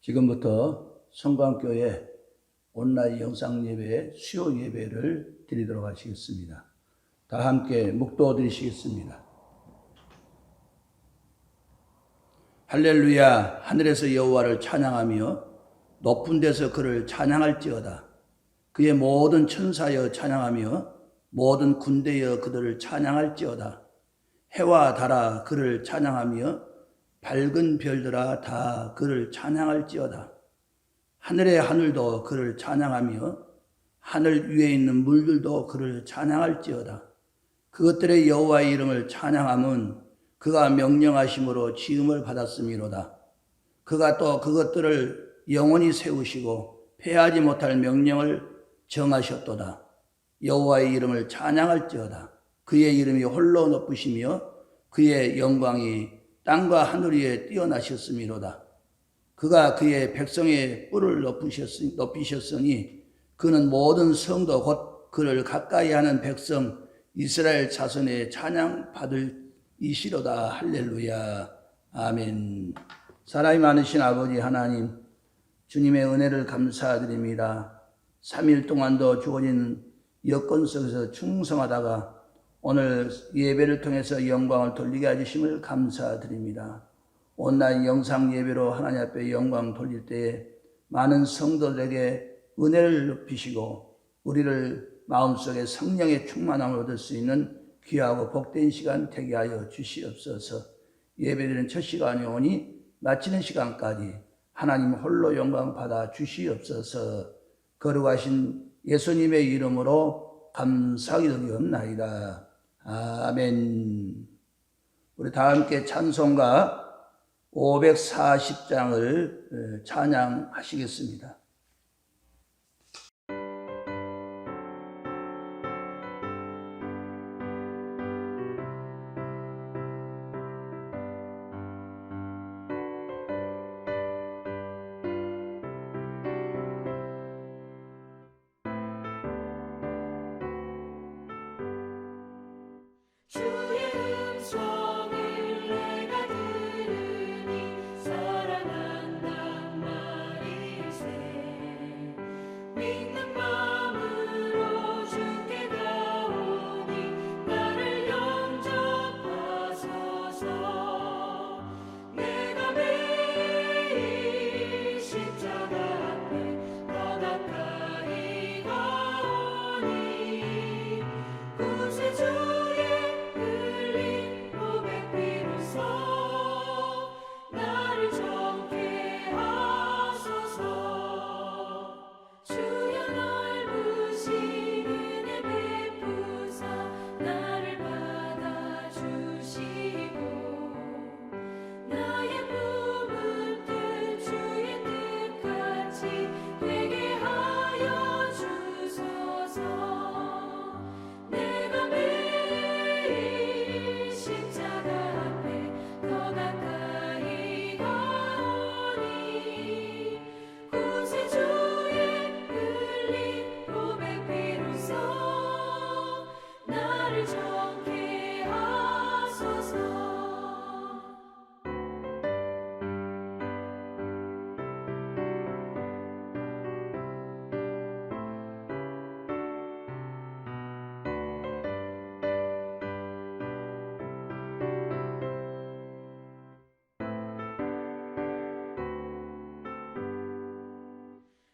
지금부터 성광교회 온라인 영상 예배 수요 예배를 드리도록 하시겠습니다. 다 함께 묵도 드리시겠습니다. 할렐루야. 하늘에서 여호와를 찬양하며 높은 데서 그를 찬양할지어다. 그의 모든 천사여 찬양하며 모든 군대여 그들을 찬양할지어다. 해와 달아 그를 찬양하며 밝은 별들아 다 그를 찬양할지어다. 하늘의 하늘도 그를 찬양하며 하늘 위에 있는 물들도 그를 찬양할지어다. 그것들의 여호와의 이름을 찬양함은 그가 명령하심으로 지음을 받았음이로다. 그가 또 그것들을 영원히 세우시고 패하지 못할 명령을 정하셨도다. 여호와의 이름을 찬양할지어다. 그의 이름이 홀로 높으시며 그의 영광이 땅과 하늘 위에 뛰어나셨음이로다. 그가 그의 백성의 뿔을 높이셨으니 그는 모든 성도 곧 그를 가까이 하는 백성 이스라엘 자손의 찬양 받을 이시로다. 할렐루야. 아멘. 사랑이 많으신 아버지 하나님, 주님의 은혜를 감사드립니다. 3일 동안도 주어진 여건 속에서 충성하다가 오늘 예배를 통해서 영광을 돌리게 해주심을 감사드립니다. 온라인 영상 예배로 하나님 앞에 영광 돌릴 때에 많은 성도들에게 은혜를 높이시고 우리를 마음속에 성령의 충만함을 얻을 수 있는 귀하고 복된 시간 되게 하여 주시옵소서. 예배드리는 첫 시간이 오니 마치는 시간까지 하나님 홀로 영광 받아 주시옵소서. 거룩하신 예수님의 이름으로 감사드리옵나이다. 아멘. 우리 다 함께 찬송가 540장을 찬양하시겠습니다. 주의 음성을 내가 들으니 사랑한단 말일세. 믿는 마음으로 주께 가오니 나를 영접하소서. 내가 매일 십자가 앞에 더 가까이 가오니 구세주 나를 정케 하소서. 주여 넓으신 은혜 베푸사 나를 받아주시고 나의 품은 뜻 주의 뜻같이 되게 하여 주소서. 내가 매일 십자가 앞에 더 가까이 가오니 구세주의 흘린 고백 비로소 나를 정케 하소서.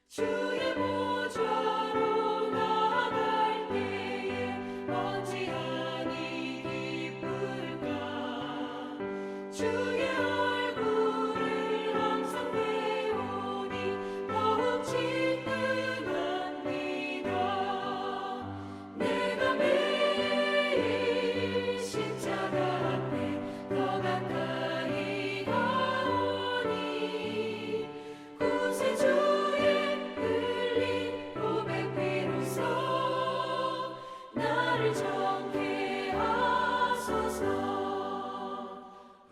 주의 보좌로 나아갈 때에 어찌하니 기쁠까. 주의 얼굴을 항상 배우니 더욱 친근합니다. 내가 매일 십자가 앞에 더 가까이 가오니 구세주의 흘린 고백 비로소 나를 정케 하소서.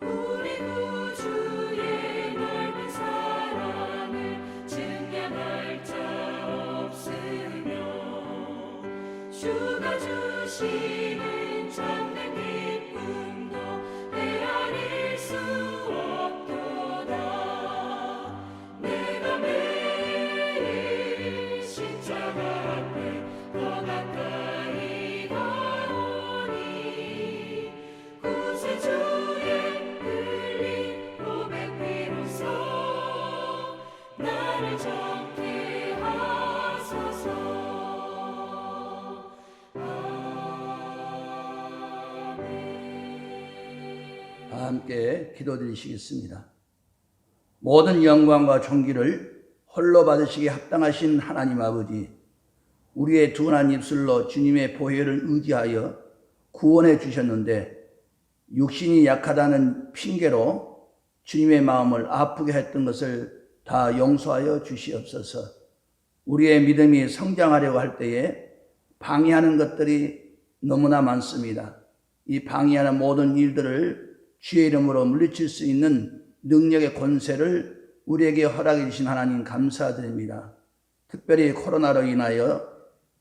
우리 구주의 넓은 사랑을 증량할 자 없으며 주가 주시는 참된 기쁨도 헤아릴 수 없도다. 내 정케 하소서. 다 함께 기도드리시겠습니다. 모든 영광과 존귀를 홀로 받으시기에 합당하신 하나님 아버지, 우리의 둔한 입술로 주님의 보혈을 의지하여 구원해 주셨는데 육신이 약하다는 핑계로 주님의 마음을 아프게 했던 것을 다 용서하여 주시옵소서. 우리의 믿음이 성장하려고 할 때에 방해하는 것들이 너무나 많습니다. 이 방해하는 모든 일들을 주의 이름으로 물리칠 수 있는 능력의 권세를 우리에게 허락해 주신 하나님 감사드립니다. 특별히 코로나로 인하여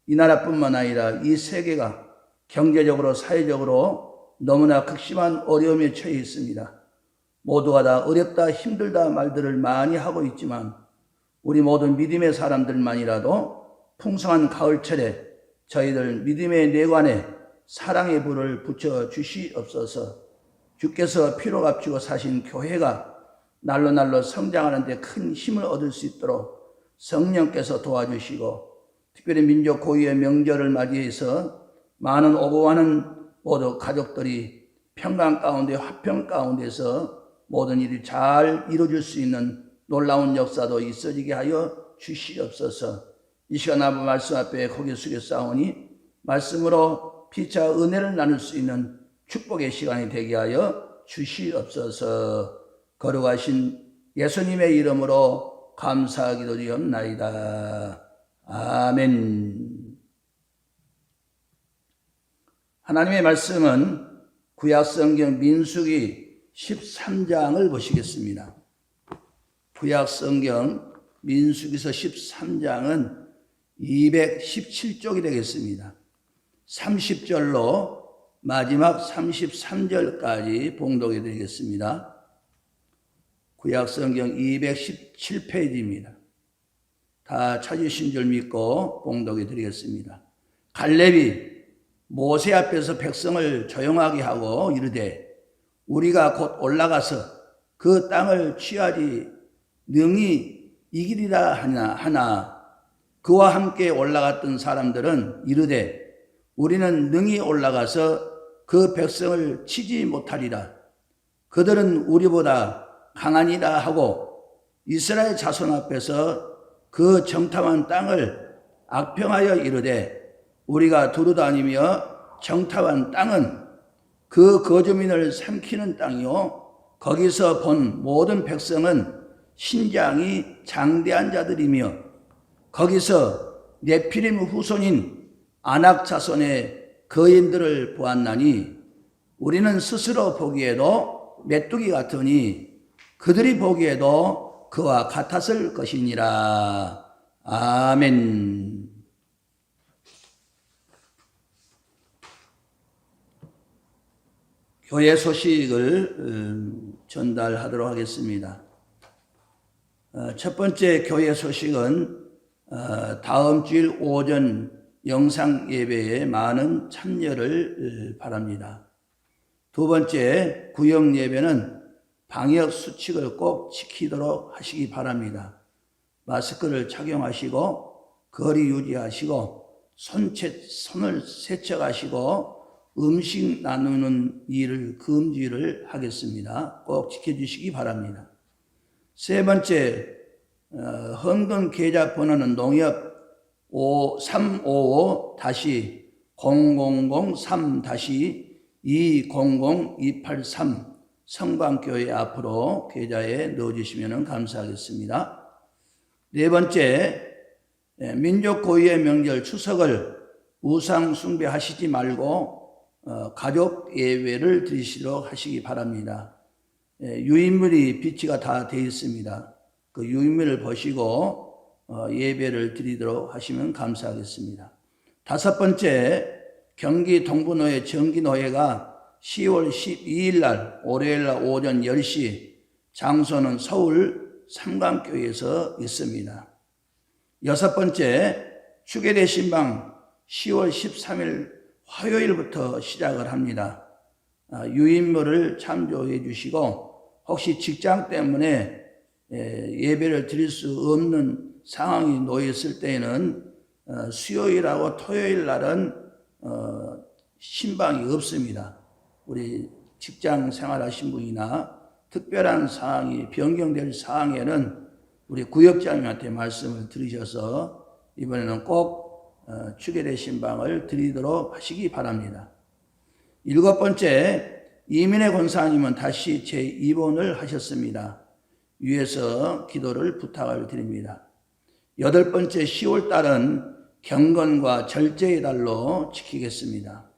이 나라뿐만 아니라 이 세계가 경제적으로 사회적으로 너무나 극심한 어려움에 처해 있습니다. 모두가 다 어렵다 힘들다 말들을 많이 하고 있지만 우리 모든 믿음의 사람들만이라도 풍성한 가을철에 저희들 믿음의 내관에 사랑의 불을 붙여 주시옵소서. 주께서 피로 값주고 사신 교회가 날로 날로 성장하는 데 큰 힘을 얻을 수 있도록 성령께서 도와주시고, 특별히 민족 고유의 명절을 맞이해서 많은 오고 가는 모두 가족들이 평강 가운데 화평 가운데서 모든 일이 잘 이루어질 수 있는 놀라운 역사도 있어지게 하여 주시옵소서. 이 시간 아버 말씀 앞에 고개 숙여 싸우니 말씀으로 피차 은혜를 나눌 수 있는 축복의 시간이 되게 하여 주시옵소서. 거룩하신 예수님의 이름으로 감사하기도 드리옵나이다. 아멘. 하나님의 말씀은 구약성경 민수기 13장을 보시겠습니다. 구약성경 민수기서 13장은 217쪽이 되겠습니다. 30절로 마지막 33절까지 봉독해 드리겠습니다. 구약성경 217페이지입니다. 다 찾으신 줄 믿고 봉독해 드리겠습니다. 갈렙이 모세 앞에서 백성을 조용하게 하고 이르되 우리가 곧 올라가서 그 땅을 취하지 능히 이기리라 하나 그와 함께 올라갔던 사람들은 이르되 우리는 능히 올라가서 그 백성을 치지 못하리라. 그들은 우리보다 강하니라 하고 이스라엘 자손 앞에서 그 정탐한 땅을 악평하여 이르되 우리가 두루다니며 정탐한 땅은 그 거주민을 삼키는 땅이요 거기서 본 모든 백성은 신장이 장대한 자들이며 거기서 네피림 후손인 아낙 자손의 거인들을 보았나니 우리는 스스로 보기에도 메뚜기 같으니 그들이 보기에도 그와 같았을 것이니라. 아멘. 교회 소식을 전달하도록 하겠습니다. 첫 번째 교회 소식은 다음 주일 오전 영상 예배에 많은 참여를 바랍니다. 두 번째 구역 예배는 방역 수칙을 꼭 지키도록 하시기 바랍니다. 마스크를 착용하시고 거리 유지하시고 손을 세척하시고 음식 나누는 일을 금지를 하겠습니다. 꼭 지켜주시기 바랍니다. 세 번째 헌금 계좌 번호는 농협 350-0003-200283 성광교회 앞으로 계좌에 넣어주시면 감사하겠습니다. 네 번째, 민족 고유의 명절 추석을 우상 숭배하시지 말고 가족 예배를 드리시도록 하시기 바랍니다. 유인물이 비치가 다 되어 있습니다. 그 유인물을 보시고 예배를 드리도록 하시면 감사하겠습니다. 다섯 번째, 경기 동부노회 정기노회가 10월 12일 날 월요일 날 오전 10시 장소는 서울 삼강교회에서 있습니다. 여섯 번째, 주계대 신방 10월 13일 화요일부터 시작을 합니다. 유인물을 참조해 주시고 혹시 직장 때문에 예배를 드릴 수 없는 상황이 놓였을 때에는 수요일하고 토요일 날은 신방이 없습니다. 우리 직장 생활하신 분이나 특별한 상황이 변경될 상황에는 우리 구역장님한테 말씀을 드리셔서 이번에는 꼭 주일의 신방을 드리도록 하시기 바랍니다. 7번째, 이민혜 권사님은 다시 재입원을 하셨습니다. 위에서 기도를 부탁을 드립니다. 8번째, 10월 달은 경건과 절제의 달로 지키겠습니다.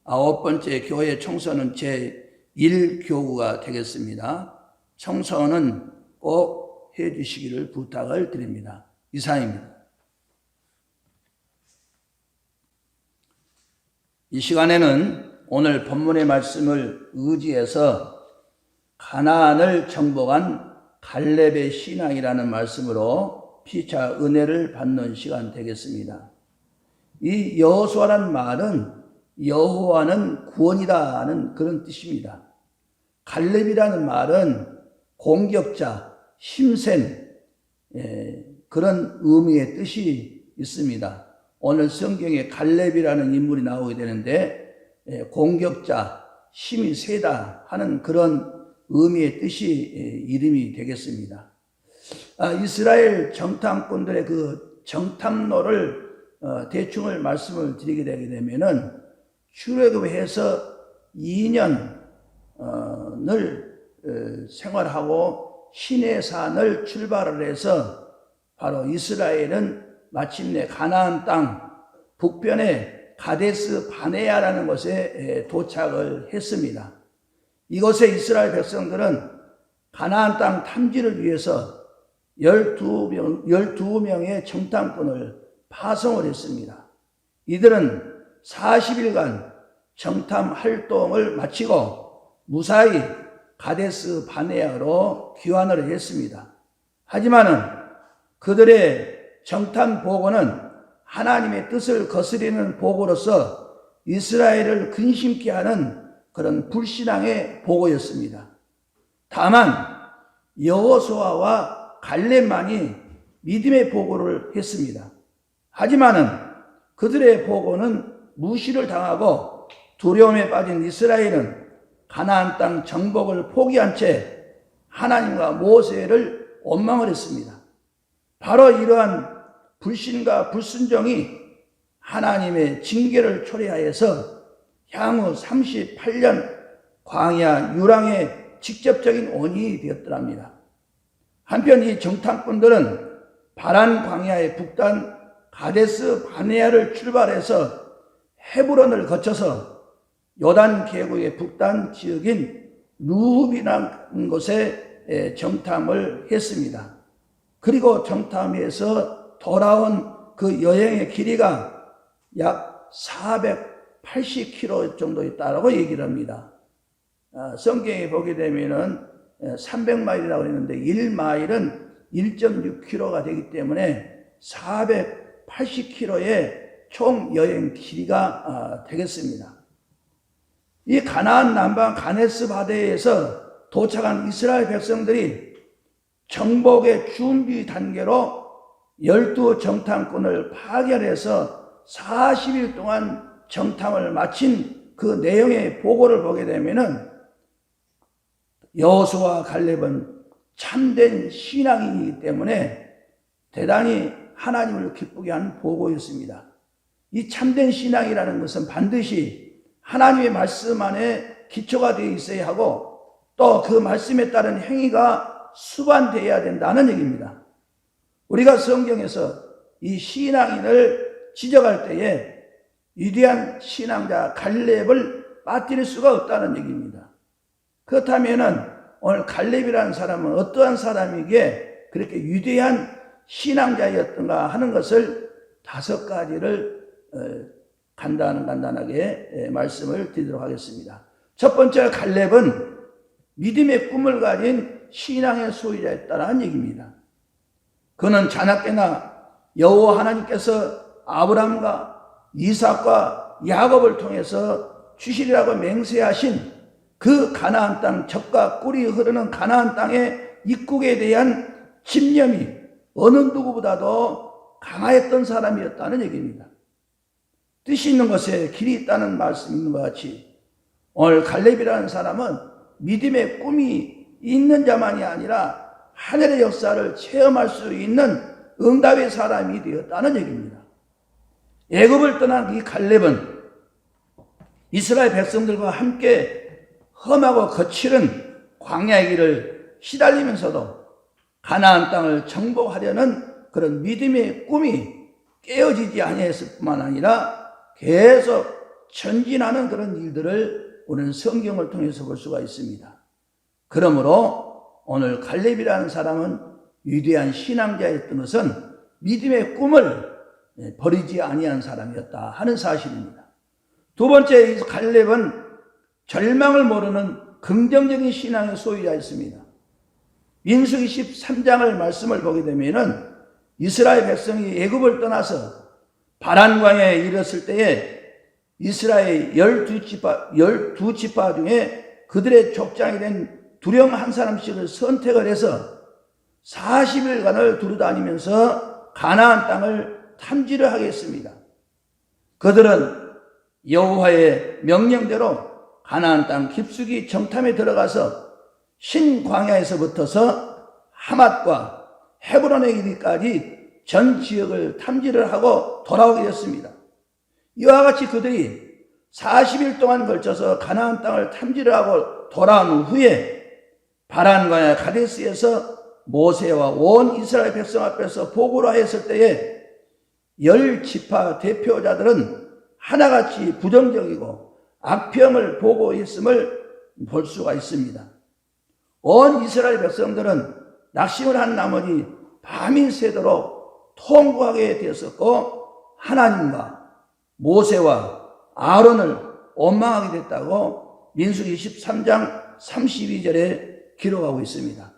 9번째, 교회 청소는 제1교구가 되겠습니다. 청소는 꼭 해주시기를 부탁을 드립니다. 이상입니다. 이 시간에는 오늘 본문의 말씀을 의지해서 가나안을 정복한 갈렙의 신앙이라는 말씀으로 피차 은혜를 받는 시간 되겠습니다. 이 여호수아라는 말은 여호와는 구원이다 하는 그런 뜻입니다. 갈렙이라는 말은 공격자, 힘센 그런 의미의 뜻이 있습니다. 오늘 성경에 갈렙이라는 인물이 나오게 되는데 공격자, 힘이 세다 하는 그런 의미의 뜻이 이름이 되겠습니다. 이스라엘 정탐꾼들의 그 정탐로를 대충을 말씀을 드리게 되게 되면은 출애굽해서 2년을 생활하고 시내산을 출발을 해서 바로 이스라엘은 마침내 가나안 땅 북편의 가데스 바네아라는 곳에 도착을 했습니다. 이곳에 이스라엘 백성들은 가나안 땅 탐지를 위해서 12명의 정탐꾼을 파송을 했습니다. 이들은 40일간 정탐 활동을 마치고 무사히 가데스 바네아로 귀환을 했습니다. 하지만은 그들의 정탐 보고는 하나님의 뜻을 거스리는 보고로서 이스라엘을 근심케 하는 그런 불신앙의 보고였습니다. 다만 여호수아와 갈렙만이 믿음의 보고를 했습니다. 하지만은 그들의 보고는 무시를 당하고 두려움에 빠진 이스라엘은 가나안 땅 정복을 포기한 채 하나님과 모세를 원망을 했습니다. 바로 이러한 불신과 불순종이 하나님의 징계를 초래하여서 향후 38년 광야 유랑의 직접적인 원인이 되었더랍니다. 한편 이 정탐꾼들은 바란 광야의 북단 가데스 바네아를 출발해서 헤브론을 거쳐서 요단 계곡의 북단 지역인 루흡이라는 곳에 정탐을 했습니다. 그리고 정탐에서 돌아온 그 여행의 길이가 약 480km 정도 있다고 얘기를 합니다. 성경에 보게 되면은 300마일이라고 했는데 1마일은 1.6km가 되기 때문에 480km의 총 여행 길이가 되겠습니다. 이 가나안 남방 가데스 바네아에서 도착한 이스라엘 백성들이 정복의 준비 단계로 12 정탐꾼을 파견해서 40일 동안 정탐을 마친 그 내용의 보고를 보게 되면은 여호수아와 갈렙은 참된 신앙인이기 때문에 대단히 하나님을 기쁘게 하는 보고였습니다. 이 참된 신앙이라는 것은 반드시 하나님의 말씀 안에 기초가 되어 있어야 하고 또 그 말씀에 따른 행위가 수반되어야 된다는 얘기입니다. 우리가 성경에서 이 신앙인을 지적할 때에 위대한 신앙자 갈렙을 빠뜨릴 수가 없다는 얘기입니다. 그렇다면은 오늘 갈렙이라는 사람은 어떠한 사람이기에 그렇게 위대한 신앙자였던가 하는 것을 5가지를 간단하게 말씀을 드리도록 하겠습니다. 첫 번째, 갈렙은 믿음의 꿈을 가진 신앙의 소유자였다는 얘기입니다. 그는 자나깨나 여호와 하나님께서 아브라함과 이삭과 야곱을 통해서 주시리라고 맹세하신 그 가나안 땅, 젖과 꿀이 흐르는 가나안 땅에 입국에 대한 집념이 어느 누구보다도 강하였던 사람이었다는 얘기입니다. 뜻이 있는 것에 길이 있다는 말씀이 있는 것 같이 오늘 갈렙이라는 사람은 믿음의 꿈이 있는 자만이 아니라 하늘의 역사를 체험할 수 있는 응답의 사람이 되었다는 얘기입니다. 애굽을 떠난 이 갈렙은 이스라엘 백성들과 함께 험하고 거칠은 광야의 길을 시달리면서도 가나안 땅을 정복하려는 그런 믿음의 꿈이 깨어지지 아니했을 뿐만 아니라 계속 전진하는 그런 일들을 오늘 성경을 통해서 볼 수가 있습니다. 그러므로 오늘 갈렙이라는 사람은 위대한 신앙자였던 것은 믿음의 꿈을 버리지 아니한 사람이었다 하는 사실입니다. 두 번째, 갈렙은 절망을 모르는 긍정적인 신앙의 소유자였습니다. 민수기 13장을 말씀을 보게 되면은 이스라엘 백성이 애굽을 떠나서 바란광야에 이르렀을 때에 이스라엘 12지파 중에 그들의 족장이 된 두령 한 사람씩을 선택을 해서 40일간을 두루다니면서 가나안 땅을 탐지를 하겠습니다. 그들은 여호와의 명령대로 가나안 땅 깊숙이 정탐에 들어가서 신광야에서부터서 하맛과 헤브론에 이르기까지 전 지역을 탐지를 하고 돌아오게 됐습니다. 이와 같이 그들이 40일 동안 걸쳐서 가나안 땅을 탐지를 하고 돌아온 후에 바란광야 가데스에서 모세와 온 이스라엘 백성 앞에서 보고를 하였을 때에 10지파 대표자들은 하나같이 부정적이고 악평을 보고했음을 볼 수가 있습니다. 온 이스라엘 백성들은 낙심을 한 나머지 밤이 새도록 통곡하게 되었었고 하나님과 모세와 아론을 원망하게 됐다고 민수기 13장 32절에 기록하고 있습니다.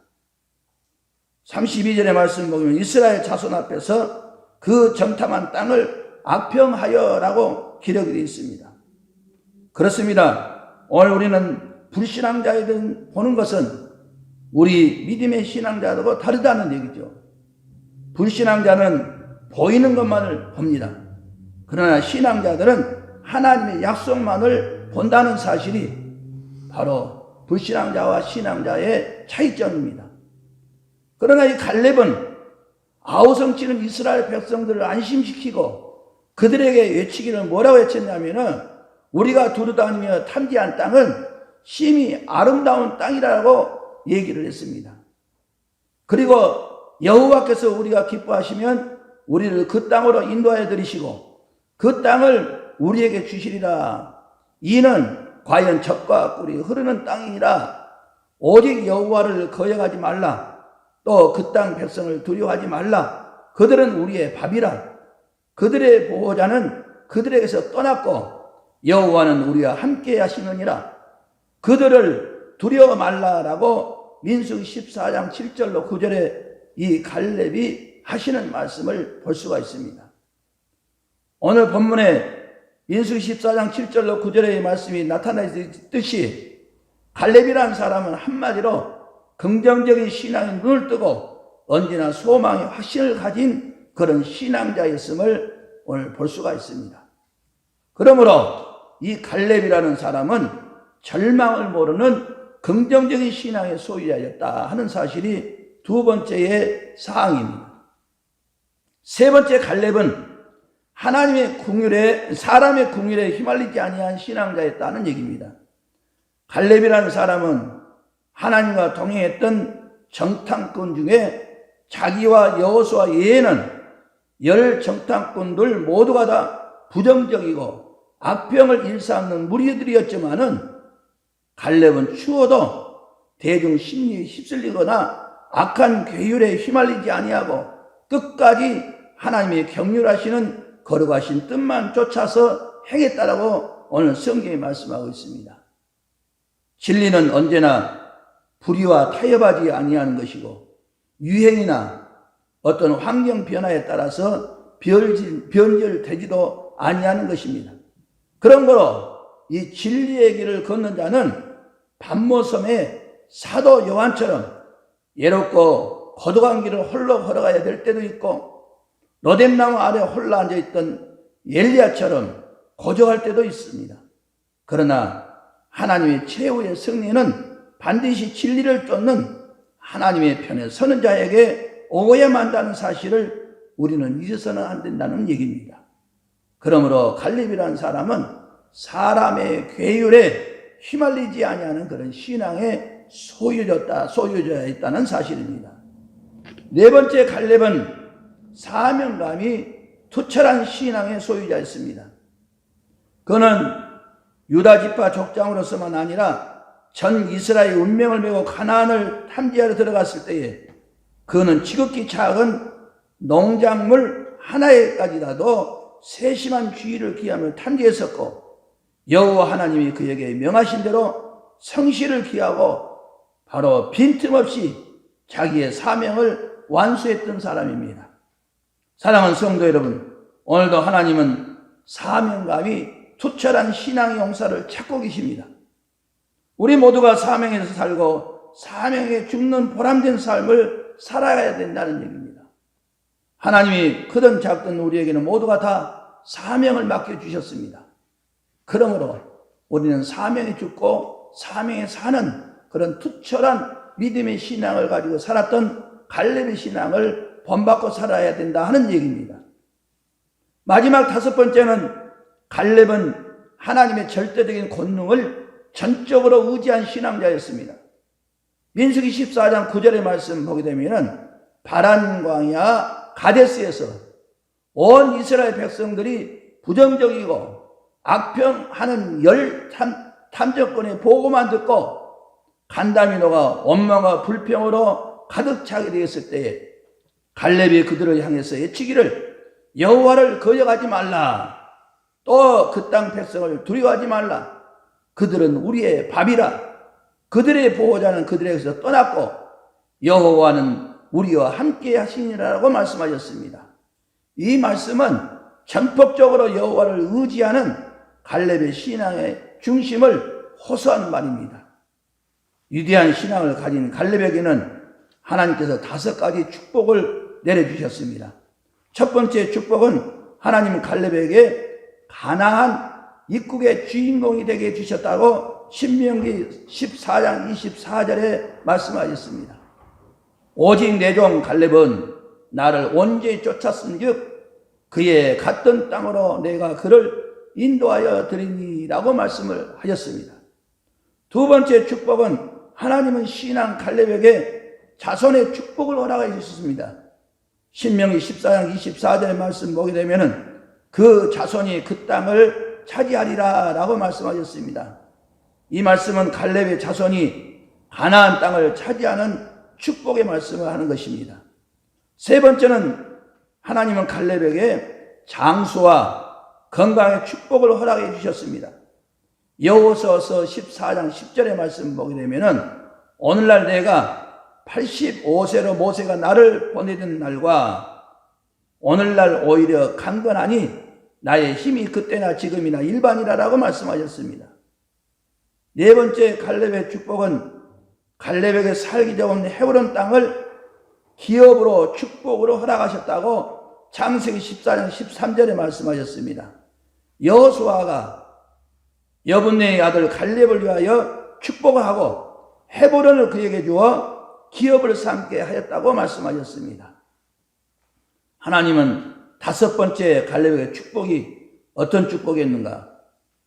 32절의 말씀 보면 이스라엘 자손 앞에서 그 정탐한 땅을 악평하여라고 기록이 되어 있습니다. 그렇습니다. 오늘 우리는 불신앙자들 보는 것은 우리 믿음의 신앙자들과 다르다는 얘기죠. 불신앙자는 보이는 것만을 봅니다. 그러나 신앙자들은 하나님의 약속만을 본다는 사실이 바로 불신앙자와 신앙자의 차이점입니다. 그러나 이 갈렙은 아우성치는 이스라엘 백성들을 안심시키고 그들에게 외치기를 뭐라고 외쳤냐면은 우리가 두루다니며 탐지한 땅은 심히 아름다운 땅이라고 얘기를 했습니다. 그리고 여호와께서 우리가 기뻐하시면 우리를 그 땅으로 인도하여 들이시고 그 땅을 우리에게 주시리라. 이는 과연 젖과 꿀이 흐르는 땅이니라. 오직 여호와를 거역하지 말라. 또 그 땅 백성을 두려워하지 말라. 그들은 우리의 밥이라. 그들의 보호자는 그들에게서 떠났고 여호와는 우리와 함께 하시느니라. 그들을 두려워 말라라고 민수기 14장 7절로 9절에 이 갈렙이 하시는 말씀을 볼 수가 있습니다. 오늘 본문에 민수기 14장 7절로 9절의 말씀이 나타나 있듯이 갈렙이라는 사람은 한마디로 긍정적인 신앙의 눈을 뜨고 언제나 소망의 확신을 가진 그런 신앙자였음을 오늘 볼 수가 있습니다. 그러므로 이 갈렙이라는 사람은 절망을 모르는 긍정적인 신앙의 소유자였다 하는 사실이 두 번째의 사항입니다. 세 번째, 갈렙은 하나님의 긍휼에 사람의 긍휼에 휘말리지 아니한 신앙자였다는 얘기입니다. 갈렙이라는 사람은 하나님과 동행했던 정탐꾼 중에 자기와 여호수아 외에는 10 정탐꾼들 모두가 다 부정적이고 악평을 일삼는 무리들이었지만은 갈렙은 추워도 대중 심리에 휩쓸리거나 악한 괴율에 휘말리지 아니하고 끝까지 하나님의 경륜하시는 거룩하신 뜻만 쫓아서 행했다라고 오늘 성경이 말씀하고 있습니다. 진리는 언제나 불의와 타협하지 아니하는 것이고 유행이나 어떤 환경 변화에 따라서 변절되지도 아니하는 것입니다. 그런 거로 이 진리의 길을 걷는 자는 밤모섬의 사도 요한처럼 예롭고 거룩한 길을 홀로 걸어가야 될 때도 있고 로뎀나무 아래 홀로 앉아있던 엘리야처럼 고적할 때도 있습니다. 그러나 하나님의 최후의 승리는 반드시 진리를 쫓는 하나님의 편에 서는 자에게 오고야만 한다는 사실을 우리는 잊어서는 안 된다는 얘기입니다. 그러므로 갈렙이라는 사람은 사람의 괴율에 휘말리지 아니하는 그런 신앙의 소유자였다는 사실입니다. 네 번째, 갈렙은 사명감이 투철한 신앙의 소유자였습니다. 그는 유다 지파 족장으로서만 아니라 전 이스라엘 운명을 메고 가나안을 탐지하러 들어갔을 때에 그는 지극히 작은 농작물 하나에까지라도 세심한 주의를 기하며 탐지했었고 여호와 하나님이 그에게 명하신 대로 성실을 기하고 바로 빈틈없이 자기의 사명을 완수했던 사람입니다. 사랑하는 성도 여러분, 오늘도 하나님은 사명감이 투철한 신앙의 용사를 찾고 계십니다. 우리 모두가 사명에서 살고 사명에 죽는 보람된 삶을 살아야 된다는 얘기입니다. 하나님이 크든 작든 우리에게는 모두가 다 사명을 맡겨주셨습니다. 그러므로 우리는 사명에 죽고 사명에 사는 그런 투철한 믿음의 신앙을 가지고 살았던 갈렙의 신앙을 본받고 살아야 된다 하는 얘기입니다. 마지막 다섯 번째는 갈렙은 하나님의 절대적인 권능을 전적으로 의지한 신앙자였습니다. 민수기 14장 9절의 말씀 보게 되면 바란 광야 가데스에서 온 이스라엘 백성들이 부정적이고 악평하는 열 탐정권의 보고만 듣고 간다미노가 원망과 불평으로 가득 차게 되었을 때에 갈렙이 그들을 향해서 외치기를 여호와를 거역하지 말라. 또 그 땅 백성을 두려워하지 말라. 그들은 우리의 밥이라. 그들의 보호자는 그들에게서 떠났고 여호와는 우리와 함께 하시니라라고 말씀하셨습니다. 이 말씀은 전폭적으로 여호와를 의지하는 갈렙의 신앙의 중심을 호소하는 말입니다. 위대한 신앙을 가진 갈렙에게는 하나님께서 5가지 축복을 내려주셨습니다. 첫 번째 축복은 하나님은 갈렙에게 가나안 입국의 주인공이 되게 해주셨다고 신명기 14장 24절에 말씀하셨습니다. 오직 내 종 갈렙은 나를 온전히 쫓았은즉 그의 갔던 땅으로 내가 그를 인도하여 드리니라고 말씀을 하셨습니다. 두 번째 축복은 하나님은 신앙 갈렙에게 자손의 축복을 허락해 주셨습니다. 신명기 14장 24절의 말씀 보게 되면은 그 자손이 그 땅을 차지하리라 라고 말씀하셨습니다. 이 말씀은 갈렙의 자손이 가나안 땅을 차지하는 축복의 말씀을 하는 것입니다. 세 번째는 하나님은 갈렙에게 장수와 건강의 축복을 허락해 주셨습니다. 여호수아서 14장 10절의 말씀 보게 되면은 오늘날 내가 85세로 모세가 나를 보내던 날과 오늘날 오히려 강건하니 나의 힘이 그때나 지금이나 일반이라고 말씀하셨습니다. 네 번째 갈렙의 축복은 갈렙에게 살기 좋은 헤브론 땅을 기업으로 축복으로 허락하셨다고 창세기 14장 13절에 말씀하셨습니다. 여호수아가 여분네의 아들 갈렙을 위하여 축복을 하고 헤브론을 그에게 주어 기업을 삼게 하였다고 말씀하셨습니다. 하나님은 5번째 갈렙에게 축복이 어떤 축복이었는가?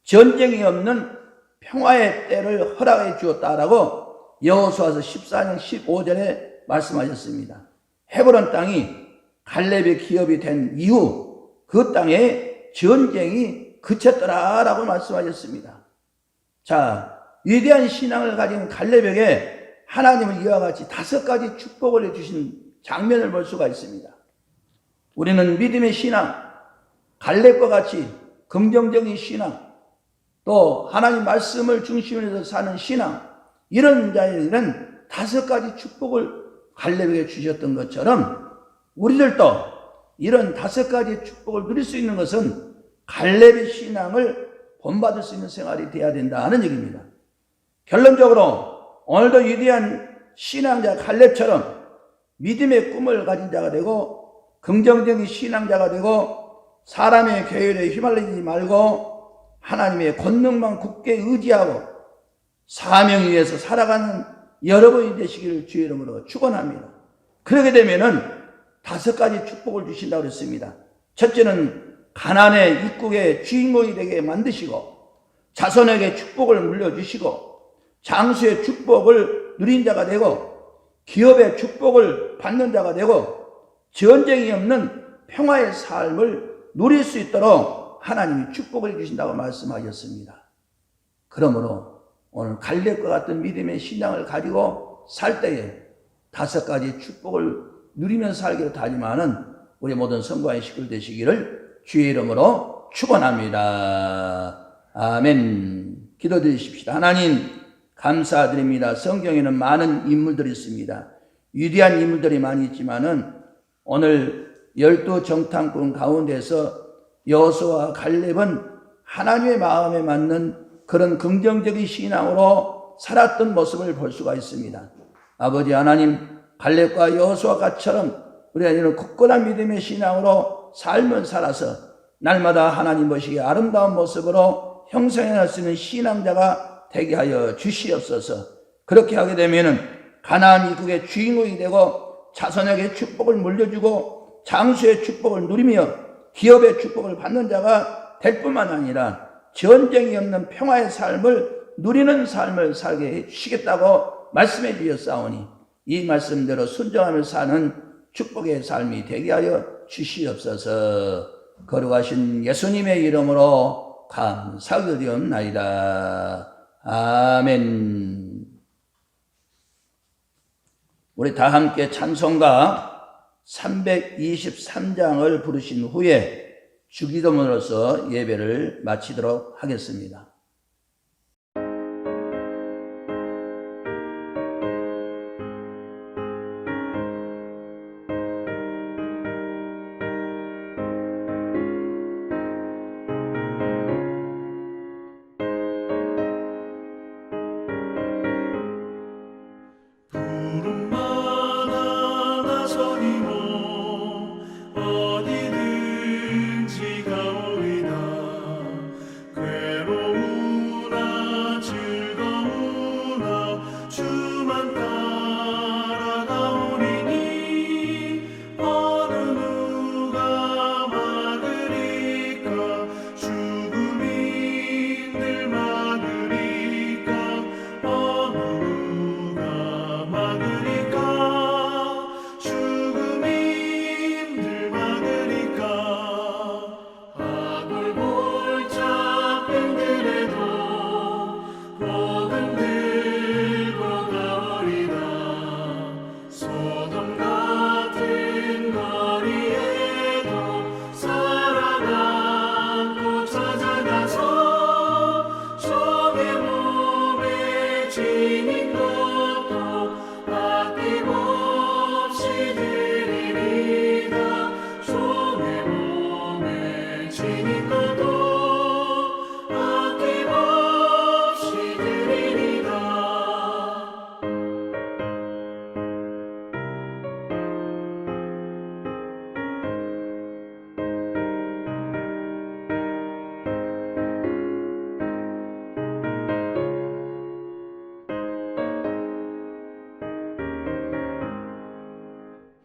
전쟁이 없는 평화의 때를 허락해 주었다라고 여호수아서 14장 15절에 말씀하셨습니다. 헤브론 땅이 갈렙의 기업이 된 이후 그 땅에 전쟁이 그쳤더라라고 말씀하셨습니다. 자, 위대한 신앙을 가진 갈렙에게 하나님은 이와 같이 5가지 축복을 해주신 장면을 볼 수가 있습니다. 우리는 믿음의 신앙, 갈렙과 같이 긍정적인 신앙, 또 하나님 말씀을 중심으로 해서 사는 신앙, 이런 자에게는 5가지 축복을 갈렙에게 주셨던 것처럼 우리들도 이런 5가지 축복을 누릴 수 있는 것은 갈렙의 신앙을 본받을 수 있는 생활이 되어야 된다는 얘기입니다. 결론적으로 오늘도 위대한 신앙자 갈렙처럼 믿음의 꿈을 가진 자가 되고 긍정적인 신앙자가 되고 사람의 교율에 휘말리지 말고 하나님의 권능만 굳게 의지하고 사명 위에서 살아가는 여러분이 되시기를 주의 이름으로 축원합니다. 그렇게 되면은 5가지 축복을 주신다고 그랬습니다. 첫째는 가나안의 입국의 주인공이 되게 만드시고 자손에게 축복을 물려주시고 장수의 축복을 누린 자가 되고 기업의 축복을 받는 자가 되고 전쟁이 없는 평화의 삶을 누릴 수 있도록 하나님이 축복을 주신다고 말씀하셨습니다. 그러므로 오늘 갈렙과 같은 믿음의 신앙을 가지고 살 때에 5가지 축복을 누리면서 살기로 다짐하는 우리 모든 성도의 식구들 되시기를 주의 이름으로 축원합니다. 아멘. 기도드리십시다. 하나님 감사드립니다. 성경에는 많은 인물들이 있습니다. 위대한 인물들이 많이 있지만은 오늘 12정탐꾼 가운데서 여호수아와 갈렙은 하나님의 마음에 맞는 그런 긍정적인 신앙으로 살았던 모습을 볼 수가 있습니다. 아버지 하나님, 갈렙과 여호수아처럼 우리는 굳건한 믿음의 신앙으로 삶을 살아서 날마다 하나님 보시기에 아름다운 모습으로 형성할 수 있는 신앙자가 되게 하여 주시옵소서. 그렇게 하게 되면은 가나안 이국의 주인공이 되고 자손에게 축복을 물려주고 장수의 축복을 누리며 기업의 축복을 받는 자가 될 뿐만 아니라 전쟁이 없는 평화의 삶을 누리는 삶을 살게 해 주시겠다고 말씀해 주셨사오니 이 말씀대로 순종하며 사는 축복의 삶이 되게 하여 주시옵소서. 거룩하신 예수님의 이름으로 감사드리옵나이다. 아멘. 우리 다 함께 찬송가 323장을 부르신 후에 주기도문으로서 예배를 마치도록 하겠습니다.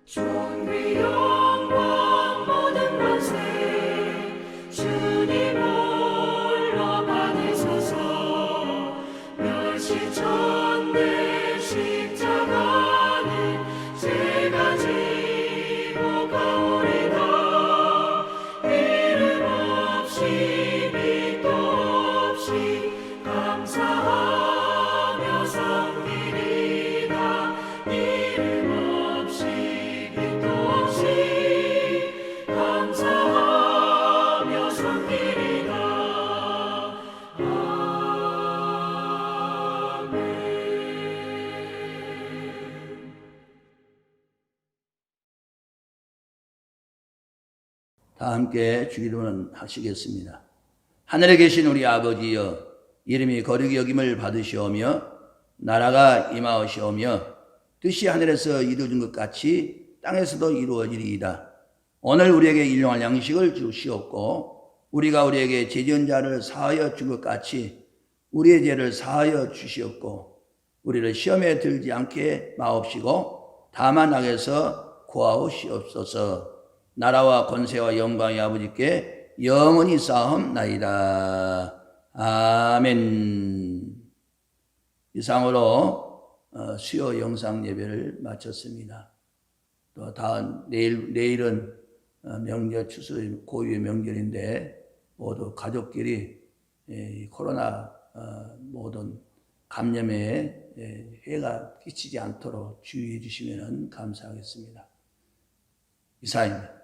존귀 영광 모든 권세 주님 홀로 받으소서. 멸시천대 십자가는 제가 지고 가오리다. 이름 없이 빛도 없이 감사하며 섬기리다. 이름 없이 빛도 없이 감사하며 섬기리다. 아멘. 다 함께 주기도문 하시겠습니다. 하늘에 계신 우리 아버지여, 이름이 거룩히 여김을 받으시오며 나라가 임하오시오며 뜻이 하늘에서 이루어진 것 같이 땅에서도 이루어지리이다. 오늘 우리에게 일용할 양식을 주시옵고 우리가 우리에게 죄 지은 자를 사하여 준 것 같이 우리의 죄를 사하여 주시옵고 우리를 시험에 들지 않게 마옵시고 다만 악에서 구하옵시옵소서. 나라와 권세와 영광이 아버지께 영원히 쌓옵나이다. 아멘. 이상으로 수요 영상 예배를 마쳤습니다. 또 다음 내일은 명절 추수 고유의 명절인데 모두 가족끼리 코로나 모든 감염에 해가 끼치지 않도록 주의해 주시면 감사하겠습니다. 이상입니다.